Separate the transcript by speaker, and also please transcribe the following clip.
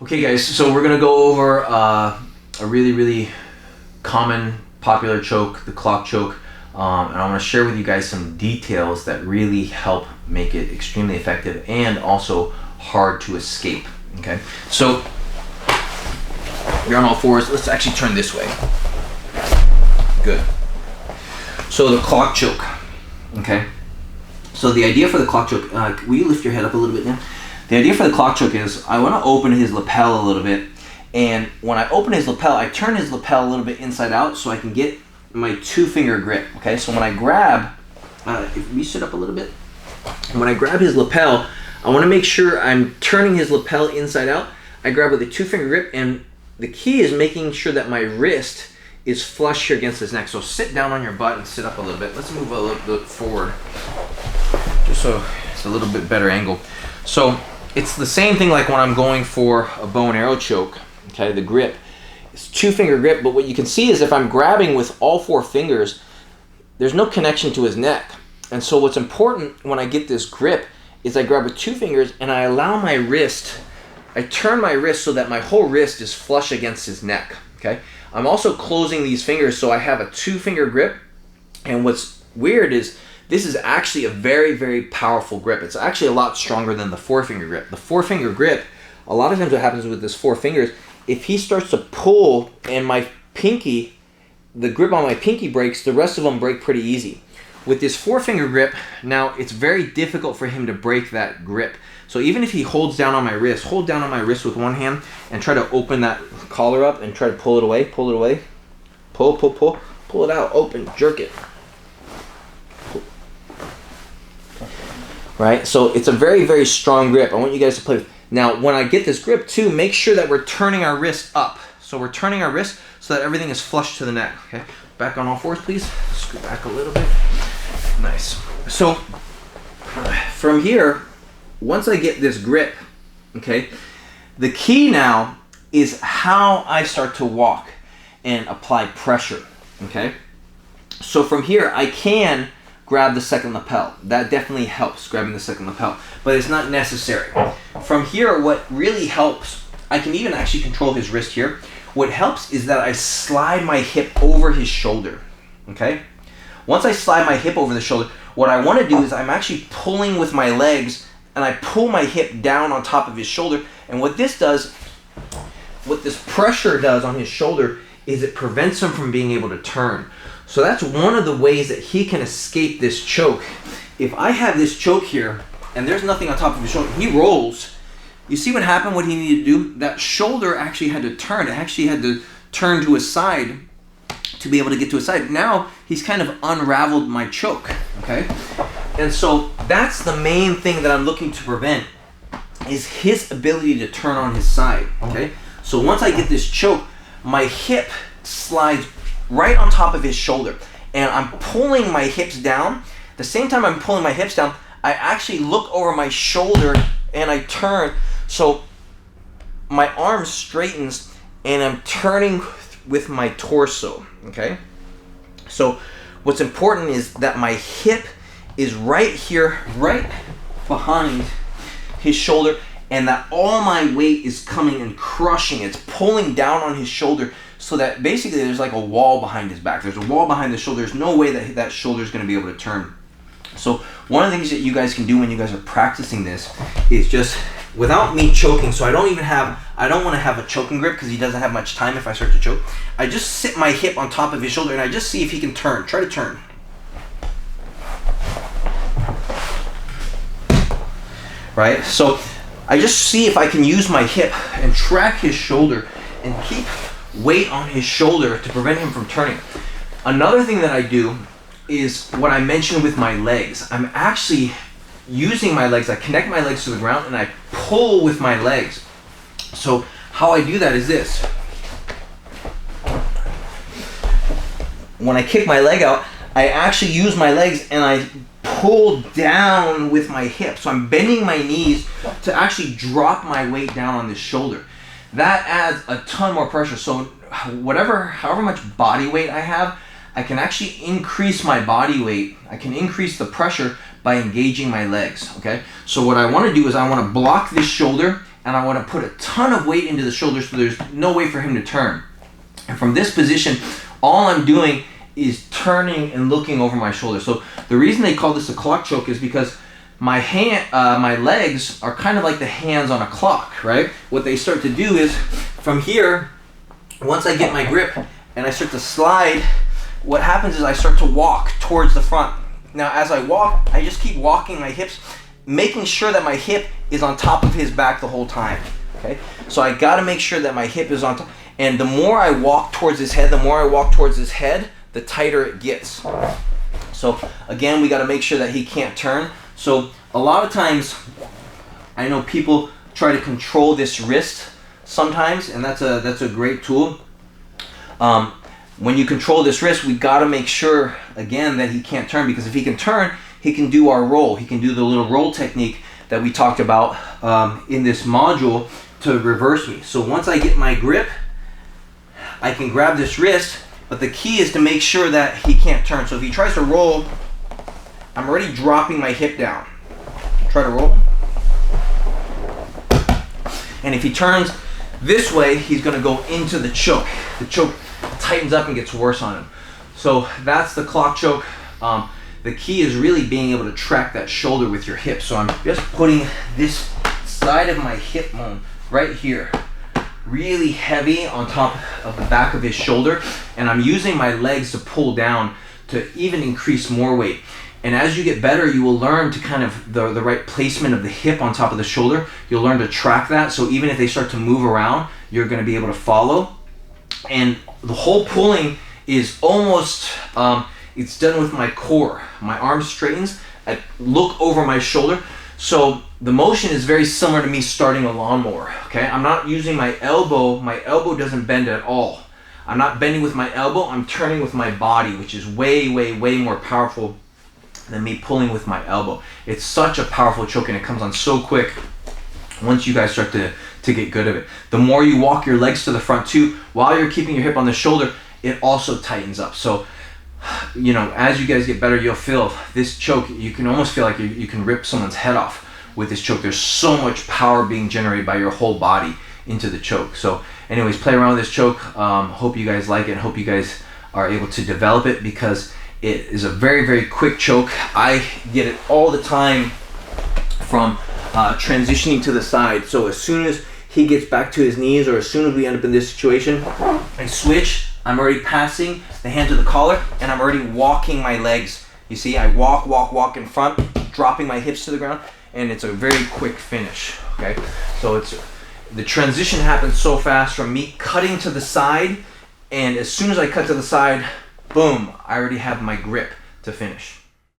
Speaker 1: Okay guys, so we're gonna go over a really common, popular choke, the clock choke, and I want to share with you guys some details that really help make it extremely effective and also hard to escape. Okay, so you're on all fours. Let's actually turn this way. Good. So the clock choke. Okay, so the idea for the clock choke, will you lift your head up a little bit now? The idea for the clock choke is I want to open his lapel a little bit, and when I open his lapel, I turn his lapel a little bit inside out so I can get my 2-finger grip. Okay, so when I grab, if we sit up a little bit, when I grab his lapel, I want to make sure I'm turning his lapel inside out. I grab with a 2-finger grip, and the key is making sure that my wrist is flush here against his neck. So sit down on your butt and sit up a little bit. Let's move a little bit forward, just so it's a little bit better angle. So it's the same thing like when I'm going for a bow and arrow choke. Okay, the grip, it's 2-finger grip, but what you can see is if I'm grabbing with all 4 fingers, there's no connection to his neck. And so what's important when I get this grip is I grab with 2 fingers and I allow my wrist, I turn my wrist so that my whole wrist is flush against his neck. Okay, I'm also closing these fingers so I have a 2-finger grip, and what's weird is this is actually a very powerful grip. It's actually a lot stronger than the 4-finger grip. The 4-finger grip, a lot of times what happens with this 4 fingers, if he starts to pull and my pinky, the grip on my pinky breaks, the rest of them break pretty easy. With this 4-finger grip, now it's very difficult for him to break that grip. So even if he holds down on my wrist, hold down on my wrist with one hand and try to open that collar up and try to pull it away, pull it out, open, jerk it. Right, so it's a very strong grip. I want you guys to play with. Now, when I get this grip too, make sure that we're turning our wrist up. So we're turning our wrist so that everything is flush to the neck. Okay, back on all fours, please. Scoot back a little bit. Nice. So from here, once I get this grip, okay, the key now is how I start to walk and apply pressure. Okay, so from here I can grab the second lapel. That definitely helps, grabbing the second lapel, but it's not necessary. From here, what really helps, I can even actually control his wrist here. What helps is that I slide my hip over his shoulder, okay? Once I slide my hip over the shoulder, what I want to do is I'm actually pulling with my legs, and I pull my hip down on top of his shoulder, and what this does, what this pressure does on his shoulder is it prevents him from being able to turn. So that's one of the ways that he can escape this choke. If I have this choke here and there's nothing on top of his shoulder, he rolls. You see what happened, what he needed to do? That shoulder actually had to turn. It actually had to turn to his side to be able to get to his side. Now he's kind of unraveled my choke, okay? And so that's the main thing that I'm looking to prevent, is his ability to turn on his side, okay? So once I get this choke, my hip slides right on top of his shoulder, and I'm pulling my hips down. The same time I'm pulling my hips down, I actually look over my shoulder and I turn, so my arm straightens and I'm turning with my torso, okay? So what's important is that my hip is right here, right behind his shoulder, and that all my weight is coming and crushing. It's pulling down on his shoulder, so that basically there's like a wall behind his back. There's a wall behind the shoulder. There's no way that that shoulder is going to be able to turn. So one of the things that you guys can do when you guys are practicing this is just, without me choking, so I don't want to have a choking grip because he doesn't have much time if I start to choke. I just sit my hip on top of his shoulder and I just see if he can turn. Try to turn. Right? So I just see if I can use my hip and track his shoulder and keep weight on his shoulder to prevent him from turning. Another thing that I do is what I mentioned with my legs. I'm actually using my legs. I connect my legs to the ground and I pull with my legs. So how I do that is this. When I kick my leg out, I actually use my legs and I pull down with my hips. So I'm bending my knees to actually drop my weight down on this shoulder. That adds a ton more pressure. So however much body weight I have, I can actually increase my body weight. I can increase the pressure by engaging my legs, okay? So what I want to do is I want to block this shoulder and I want to put a ton of weight into the shoulder so there's no way for him to turn. And from this position, all I'm doing is turning and looking over my shoulder. So the reason they call this a clock choke is because my legs are kind of like the hands on a clock, right? What they start to do is from here, once I get my grip and I start to slide, what happens is I start to walk towards the front. Now, as I walk, I just keep walking my hips, making sure that my hip is on top of his back the whole time, okay? So I gotta make sure that my hip is on top. And the more I walk towards his head, the tighter it gets. So again, we gotta make sure that he can't turn. So a lot of times, I know people try to control this wrist sometimes, and that's a great tool. When you control this wrist, we gotta make sure, again, that he can't turn, because if he can turn, he can do our roll. He can do the little roll technique that we talked about in this module to reverse me. So once I get my grip, I can grab this wrist, but the key is to make sure that he can't turn. So if he tries to roll, I'm already dropping my hip down. Try to roll. And if he turns this way, he's gonna go into the choke. The choke tightens up and gets worse on him. So that's the clock choke. The key is really being able to track that shoulder with your hip. So I'm just putting this side of my hip bone right here, really heavy on top of the back of his shoulder, and I'm using my legs to pull down to even increase more weight. And as you get better, you will learn to kind of the right placement of the hip on top of the shoulder. You'll learn to track that, so even if they start to move around, you're gonna be able to follow. And the whole pulling is almost, it's done with my core. My arm straightens, I look over my shoulder. So the motion is very similar to me starting a lawnmower, okay? I'm not using my elbow doesn't bend at all. I'm not bending with my elbow, I'm turning with my body, which is way, way, way more powerful than me pulling with my elbow. It's such a powerful choke, and it comes on so quick once you guys start to get good at it. The more you walk your legs to the front too, while you're keeping your hip on the shoulder, it also tightens up. So, you know, as you guys get better, you'll feel this choke, you can almost feel like you can rip someone's head off with this choke. There's so much power being generated by your whole body into the choke. So anyways, play around with this choke. Hope you guys like it. Hope you guys are able to develop it, because it is a very, very quick choke. I get it all the time from transitioning to the side. So as soon as he gets back to his knees, or as soon as we end up in this situation, I switch. I'm already passing the hand to the collar, and I'm already walking my legs. You see, I walk in front, dropping my hips to the ground, and it's a very quick finish, okay? So the transition happens so fast from me cutting to the side, and as soon as I cut to the side, boom, I already have my grip to finish.